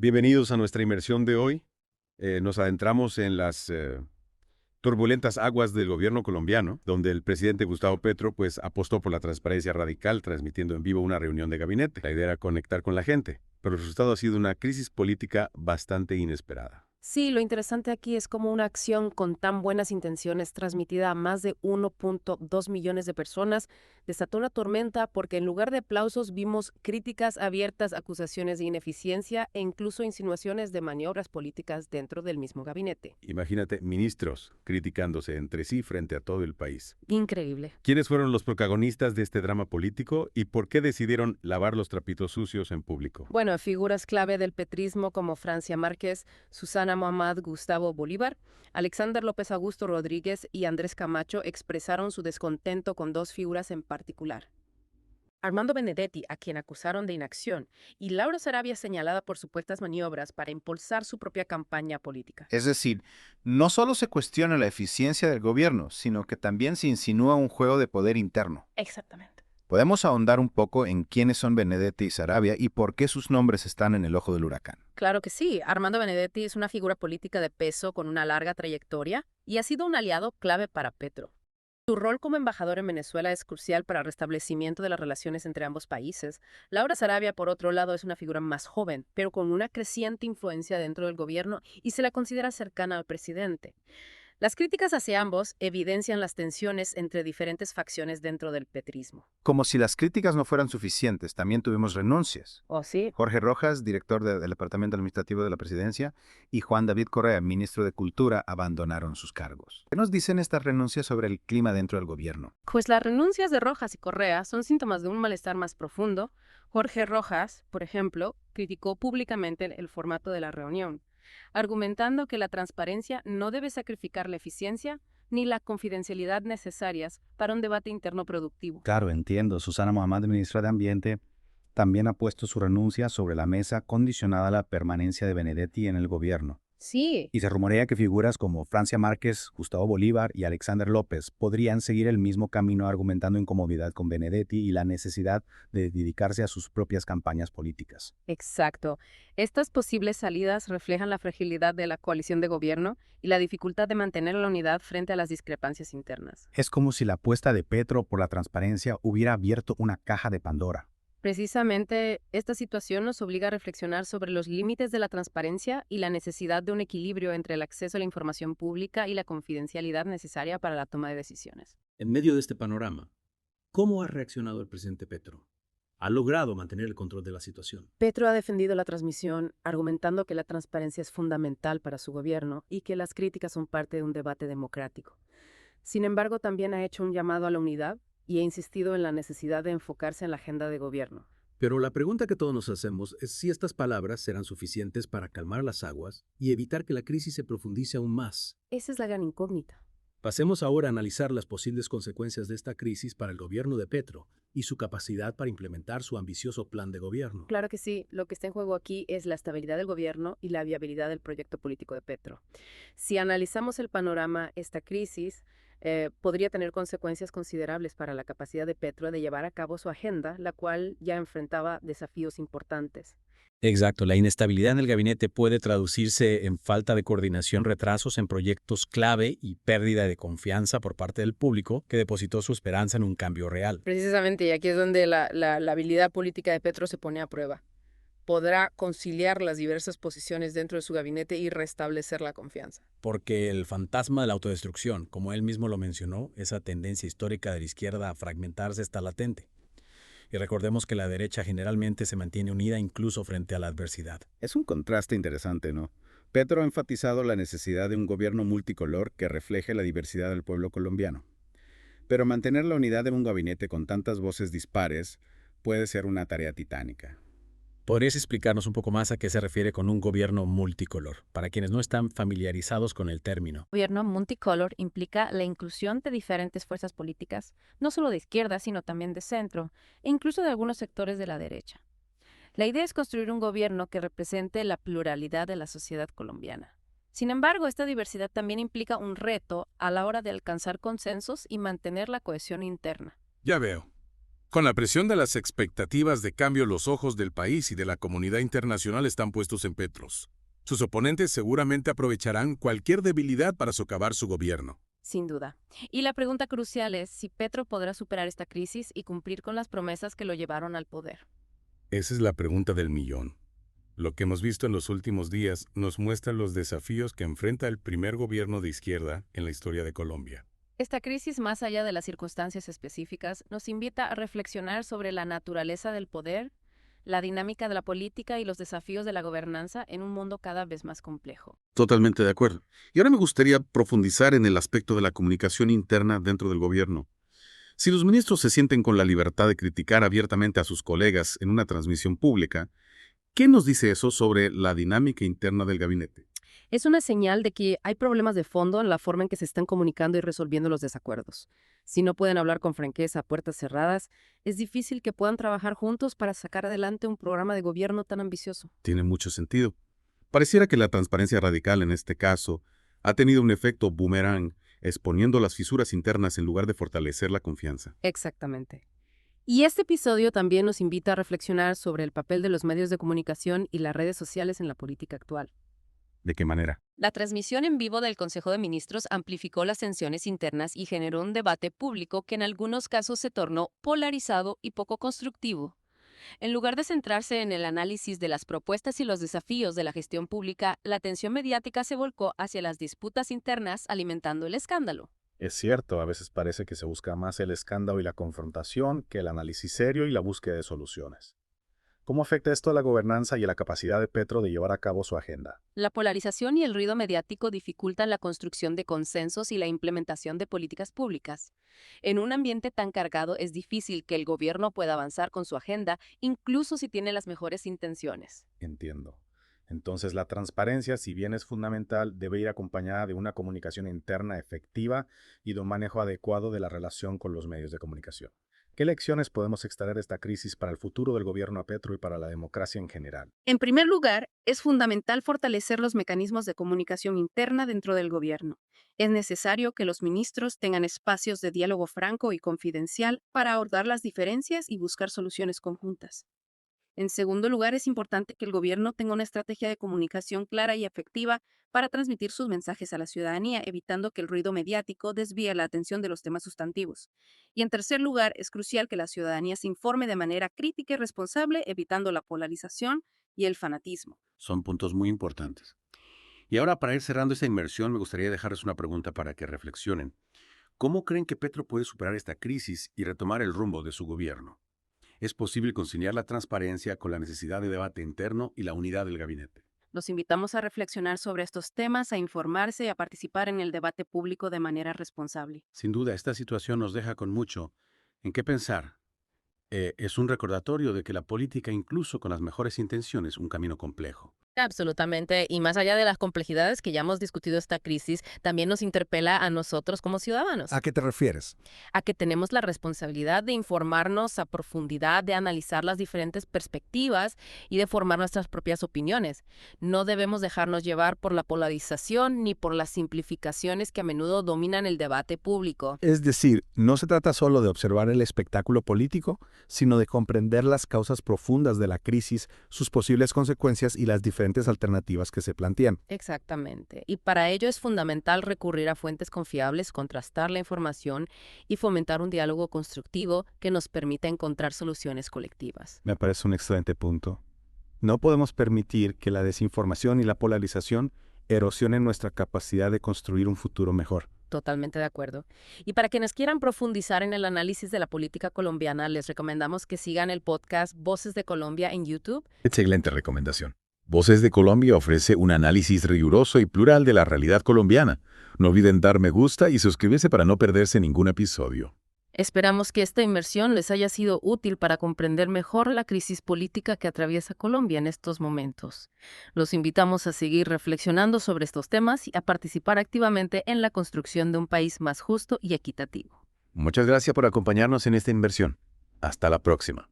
Bienvenidos a nuestra inmersión de hoy. Nos adentramos en las turbulentas aguas del gobierno colombiano, donde el presidente Gustavo Petro pues apostó por la transparencia radical, transmitiendo en vivo una reunión de gabinete. La idea era conectar con la gente, pero el resultado ha sido una crisis política bastante inesperada. Sí, lo interesante aquí es cómo una acción con tan buenas intenciones transmitida a más de 1.2 millones de personas desató una tormenta porque en lugar de aplausos vimos críticas abiertas, acusaciones de ineficiencia e incluso insinuaciones de maniobras políticas dentro del mismo gabinete. Imagínate ministros criticándose entre sí frente a todo el país. Increíble. ¿Quiénes fueron los protagonistas de este drama político y por qué decidieron lavar los trapitos sucios en público? Bueno, figuras clave del petrismo como Francia Márquez, Susana Muhammad Gustavo Bolívar, Alexander López Augusto Rodríguez y Andrés Camacho expresaron su descontento con dos figuras en particular. Armando Benedetti, a quien acusaron de inacción, y Laura Sarabia señalada por supuestas maniobras para impulsar su propia campaña política. Es decir, no solo se cuestiona la eficiencia del gobierno, sino que también se insinúa un juego de poder interno. Exactamente. Podemos ahondar un poco en quiénes son Benedetti y Sarabia y por qué sus nombres están en el ojo del huracán. Claro que sí, Armando Benedetti es una figura política de peso con una larga trayectoria y ha sido un aliado clave para Petro. Su rol como embajador en Venezuela es crucial para el restablecimiento de las relaciones entre ambos países. Laura Sarabia, por otro lado, es una figura más joven, pero con una creciente influencia dentro del gobierno y se la considera cercana al presidente. Las críticas hacia ambos evidencian las tensiones entre diferentes facciones dentro del petrismo. Como si las críticas no fueran suficientes, también tuvimos renuncias. ¿Oh, sí? Jorge Rojas, director del Departamento Administrativo de la Presidencia, y Juan David Correa, ministro de Cultura, abandonaron sus cargos. ¿Qué nos dicen estas renuncias sobre el clima dentro del gobierno? Pues las renuncias de Rojas y Correa son síntomas de un malestar más profundo. Jorge Rojas, por ejemplo, criticó públicamente el formato de la reunión, argumentando que la transparencia no debe sacrificar la eficiencia ni la confidencialidad necesarias para un debate interno productivo. Claro, entiendo. Susana Muhammad, ministra de Ambiente, también ha puesto su renuncia sobre la mesa condicionada a la permanencia de Benedetti en el gobierno. Sí, Y se rumorea que figuras como Francia Márquez, Gustavo Bolívar y Alexander López podrían seguir el mismo camino argumentando incomodidad con Benedetti y la necesidad de dedicarse a sus propias campañas políticas. exacto. Estas posibles salidas reflejan la fragilidad de la coalición de gobierno y la dificultad de mantener la unidad frente a las discrepancias internas. Es como si la apuesta de Petro por la transparencia hubiera abierto una caja de Pandora. Precisamente, esta situación nos obliga a reflexionar sobre los límites de la transparencia y la necesidad de un equilibrio entre el acceso a la información pública y la confidencialidad necesaria para la toma de decisiones. En medio de este panorama, ¿cómo ha reaccionado el presidente Petro? ¿Ha logrado mantener el control de la situación? Petro ha defendido la transmisión, argumentando que la transparencia es fundamental para su gobierno y que las críticas son parte de un debate democrático. Sin embargo, también ha hecho un llamado a la unidad y ha insistido en la necesidad de enfocarse en la agenda de gobierno. Pero la pregunta que todos nos hacemos es si estas palabras serán suficientes para calmar las aguas y evitar que la crisis se profundice aún más. Esa es la gran incógnita. Pasemos ahora a analizar las posibles consecuencias de esta crisis para el gobierno de Petro y su capacidad para implementar su ambicioso plan de gobierno. Claro que sí, lo que está en juego aquí es la estabilidad del gobierno y la viabilidad del proyecto político de Petro. Si analizamos el panorama, esta crisis podría tener consecuencias considerables para la capacidad de Petro de llevar a cabo su agenda, la cual ya enfrentaba desafíos importantes. Exacto, la inestabilidad en el gabinete puede traducirse en falta de coordinación, retrasos en proyectos clave y pérdida de confianza por parte del público que depositó su esperanza en un cambio real. Precisamente, y aquí es donde la habilidad política de Petro se pone a prueba. Podrá conciliar las diversas posiciones dentro de su gabinete y restablecer la confianza. Porque el fantasma de la autodestrucción, como él mismo lo mencionó, esa tendencia histórica de la izquierda a fragmentarse está latente. Y recordemos que la derecha generalmente se mantiene unida incluso frente a la adversidad. Es un contraste interesante, ¿no? Petro ha enfatizado la necesidad de un gobierno multicolor que refleje la diversidad del pueblo colombiano. Pero mantener la unidad de un gabinete con tantas voces dispares puede ser una tarea titánica. ¿Podrías explicarnos un poco más a qué se refiere con un gobierno multicolor, para quienes no están familiarizados con el término? Gobierno multicolor implica la inclusión de diferentes fuerzas políticas, no solo de izquierda, sino también de centro, e incluso de algunos sectores de la derecha. La idea es construir un gobierno que represente la pluralidad de la sociedad colombiana. Sin embargo, esta diversidad también implica un reto a la hora de alcanzar consensos y mantener la cohesión interna. Ya veo. Con la presión de las expectativas de cambio, los ojos del país y de la comunidad internacional están puestos en Petros. Sus oponentes seguramente aprovecharán cualquier debilidad para socavar su gobierno. Sin duda. Y la pregunta crucial es si Petro podrá superar esta crisis y cumplir con las promesas que lo llevaron al poder. Esa es la pregunta del millón. Lo que hemos visto en los últimos días nos muestra los desafíos que enfrenta el primer gobierno de izquierda en la historia de Colombia. Esta crisis, más allá de las circunstancias específicas, nos invita a reflexionar sobre la naturaleza del poder, la dinámica de la política y los desafíos de la gobernanza en un mundo cada vez más complejo. Totalmente de acuerdo. Y ahora me gustaría profundizar en el aspecto de la comunicación interna dentro del gobierno. Si los ministros se sienten con la libertad de criticar abiertamente a sus colegas en una transmisión pública, ¿qué nos dice eso sobre la dinámica interna del gabinete? Es una señal de que hay problemas de fondo en la forma en que se están comunicando y resolviendo los desacuerdos. Si no pueden hablar con franqueza a puertas cerradas, es difícil que puedan trabajar juntos para sacar adelante un programa de gobierno tan ambicioso. Tiene mucho sentido. Pareciera que la transparencia radical en este caso ha tenido un efecto boomerang, exponiendo las fisuras internas en lugar de fortalecer la confianza. Exactamente. Y este episodio también nos invita a reflexionar sobre el papel de los medios de comunicación y las redes sociales en la política actual. ¿De qué manera? La transmisión en vivo del Consejo de Ministros amplificó las tensiones internas y generó un debate público que en algunos casos se tornó polarizado y poco constructivo. En lugar de centrarse en el análisis de las propuestas y los desafíos de la gestión pública, la atención mediática se volcó hacia las disputas internas, alimentando el escándalo. Es cierto, a veces parece que se busca más el escándalo y la confrontación que el análisis serio y la búsqueda de soluciones. ¿Cómo afecta esto a la gobernanza y a la capacidad de Petro de llevar a cabo su agenda? La polarización y el ruido mediático dificultan la construcción de consensos y la implementación de políticas públicas. En un ambiente tan cargado es difícil que el gobierno pueda avanzar con su agenda, incluso si tiene las mejores intenciones. Entiendo. Entonces, la transparencia, si bien es fundamental, debe ir acompañada de una comunicación interna efectiva y de un manejo adecuado de la relación con los medios de comunicación. ¿Qué lecciones podemos extraer de esta crisis para el futuro del gobierno a Petro y para la democracia en general? En primer lugar, es fundamental fortalecer los mecanismos de comunicación interna dentro del gobierno. Es necesario que los ministros tengan espacios de diálogo franco y confidencial para abordar las diferencias y buscar soluciones conjuntas. En segundo lugar, es importante que el gobierno tenga una estrategia de comunicación clara y efectiva para transmitir sus mensajes a la ciudadanía, evitando que el ruido mediático desvíe la atención de los temas sustantivos. Y en tercer lugar, es crucial que la ciudadanía se informe de manera crítica y responsable, evitando la polarización y el fanatismo. Son puntos muy importantes. Y ahora, para ir cerrando esta inmersión, me gustaría dejarles una pregunta para que reflexionen. ¿Cómo creen que Petro puede superar esta crisis y retomar el rumbo de su gobierno? ¿Es posible conciliar la transparencia con la necesidad de debate interno y la unidad del gabinete? Los invitamos a reflexionar sobre estos temas, a informarse y a participar en el debate público de manera responsable. Sin duda, esta situación nos deja con mucho en qué pensar. Es un recordatorio de que la política, incluso con las mejores intenciones, es un camino complejo. Absolutamente. Y más allá de las complejidades que ya hemos discutido esta crisis, también nos interpela a nosotros como ciudadanos. ¿A qué te refieres? A que tenemos la responsabilidad de informarnos a profundidad, de analizar las diferentes perspectivas y de formar nuestras propias opiniones. No debemos dejarnos llevar por la polarización ni por las simplificaciones que a menudo dominan el debate público. Es decir, no se trata solo de observar el espectáculo político, sino de comprender las causas profundas de la crisis, sus posibles consecuencias y las diferentes alternativas que se plantean. Exactamente. Y para ello es fundamental recurrir a fuentes confiables, contrastar la información y fomentar un diálogo constructivo que nos permita encontrar soluciones colectivas. Me parece un excelente punto. No podemos permitir que la desinformación y la polarización erosionen nuestra capacidad de construir un futuro mejor. Totalmente de acuerdo. Y para quienes quieran profundizar en el análisis de la política colombiana, les recomendamos que sigan el podcast Voces de Colombia en YouTube. Excelente recomendación. Voces de Colombia ofrece un análisis riguroso y plural de la realidad colombiana. No olviden dar me gusta y suscribirse para no perderse ningún episodio. Esperamos que esta inmersión les haya sido útil para comprender mejor la crisis política que atraviesa Colombia en estos momentos. Los invitamos a seguir reflexionando sobre estos temas y a participar activamente en la construcción de un país más justo y equitativo. Muchas gracias por acompañarnos en esta inversión. Hasta la próxima.